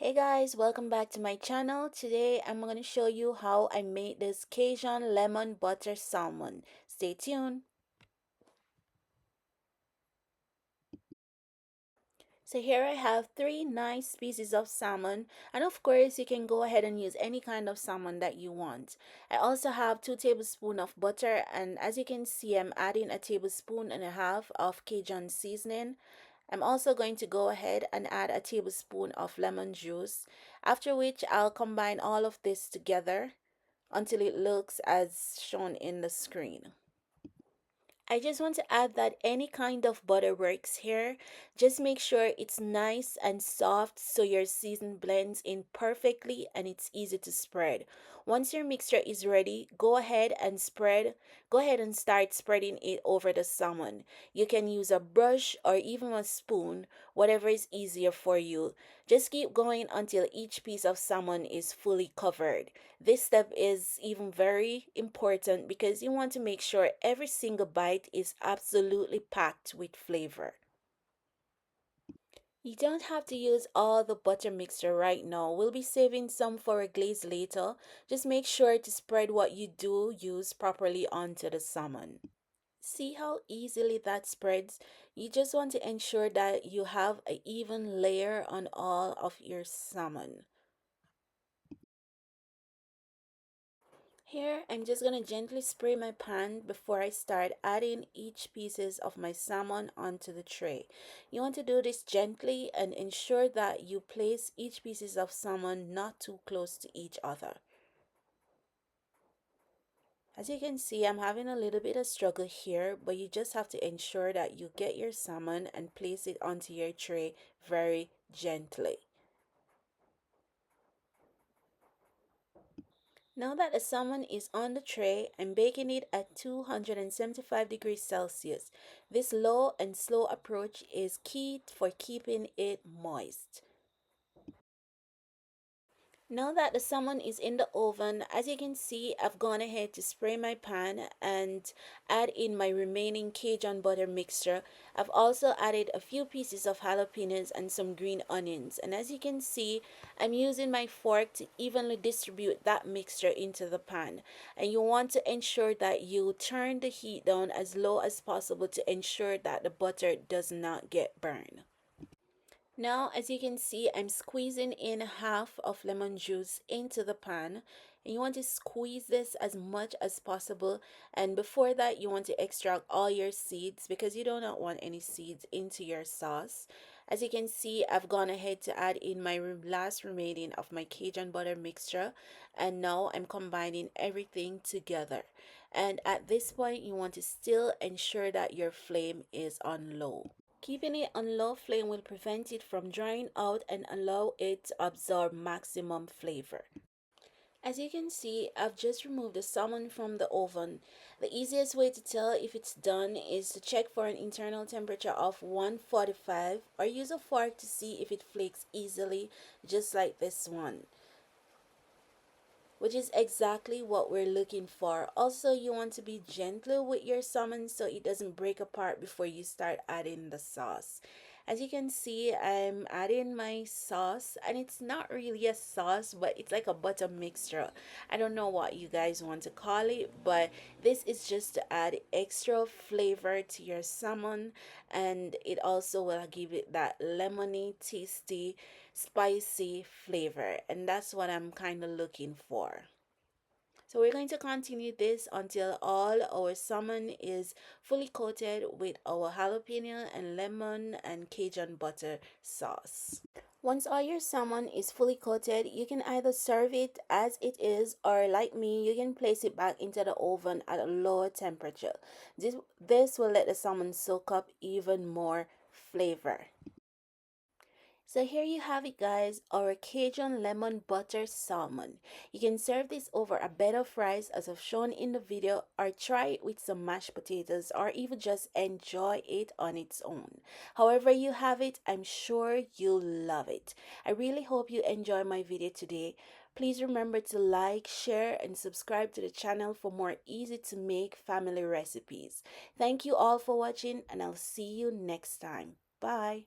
Hey guys, welcome back to my channel. Today I'm going to show you how I made this Cajun lemon butter salmon. Stay tuned. So here I have three nice pieces of salmon, and of course you can go ahead and use any kind of salmon that you want. I also have 2 tablespoons of butter, and as you can see I'm adding a tablespoon and a half of Cajun seasoning. I'm also going to go ahead and add a tablespoon of lemon juice, after which I'll combine all of this together until it looks as shown in the screen. I just want to add that any kind of butter works here. Just make sure it's nice and soft so your season blends in perfectly and it's easy to spread. Once your mixture is ready, go ahead and start spreading it over the salmon. You can use a brush or even a spoon, whatever is easier for you. Just keep going until each piece of salmon is fully covered. This step is even very important because you want to make sure every single bite is absolutely packed with flavor. You don't have to use all the butter mixture right now. We'll be saving some for a glaze later. Just make sure to spread what you do use properly onto the salmon. See how easily that spreads? You just want to ensure that you have an even layer on all of your salmon. Here, I'm just going to gently spray my pan before I start adding each pieces of my salmon onto the tray. You want to do this gently and ensure that you place each pieces of salmon not too close to each other. As you can see, I'm having a little bit of struggle here, but you just have to ensure that you get your salmon and place it onto your tray very gently. Now that the salmon is on the tray, I'm baking it at 275 degrees Celsius. This low and slow approach is key for keeping it moist. Now that the salmon is in the oven, as you can see, I've gone ahead to spray my pan and add in my remaining Cajun butter mixture. I've also added a few pieces of jalapeños and some green onions. And as you can see, I'm using my fork to evenly distribute that mixture into the pan. And you want to ensure that you turn the heat down as low as possible to ensure that the butter does not get burned. Now, as you can see, I'm squeezing in half of lemon juice into the pan. And you want to squeeze this as much as possible. And before that, you want to extract all your seeds because you do not want any seeds into your sauce. As you can see, I've gone ahead to add in my last remaining of my Cajun butter mixture. And now I'm combining everything together. And at this point, you want to still ensure that your flame is on low. Keeping it on low flame will prevent it from drying out and allow it to absorb maximum flavor. As you can see, I've just removed the salmon from the oven. The easiest way to tell if it's done is to check for an internal temperature of 145 or use a fork to see if it flakes easily, just like this one, which is exactly what we're looking for. Also, you want to be gentle with your salmon so it doesn't break apart before you start adding the sauce. As you can see, I'm adding my sauce, and it's not really a sauce, but it's like a butter mixture. I don't know what you guys want to call it, but this is just to add extra flavor to your salmon, and it also will give it that lemony, tasty, spicy flavor, and that's what I'm kind of looking for. So we're going to continue this until all our salmon is fully coated with our jalapeno and lemon and Cajun butter sauce. Once all your salmon is fully coated, you can either serve it as it is, or like me, you can place it back into the oven at a lower temperature. This will let the salmon soak up even more flavor. So here you have it, guys, our Cajun lemon butter salmon. You can serve this over a bed of rice as I've shown in the video, or try it with some mashed potatoes, or even just enjoy it on its own. However you have it, I'm sure you'll love it. I really hope you enjoy my video today. Please remember to like, share, and subscribe to the channel for more easy to make family recipes. Thank you all for watching, and I'll see you next time. Bye.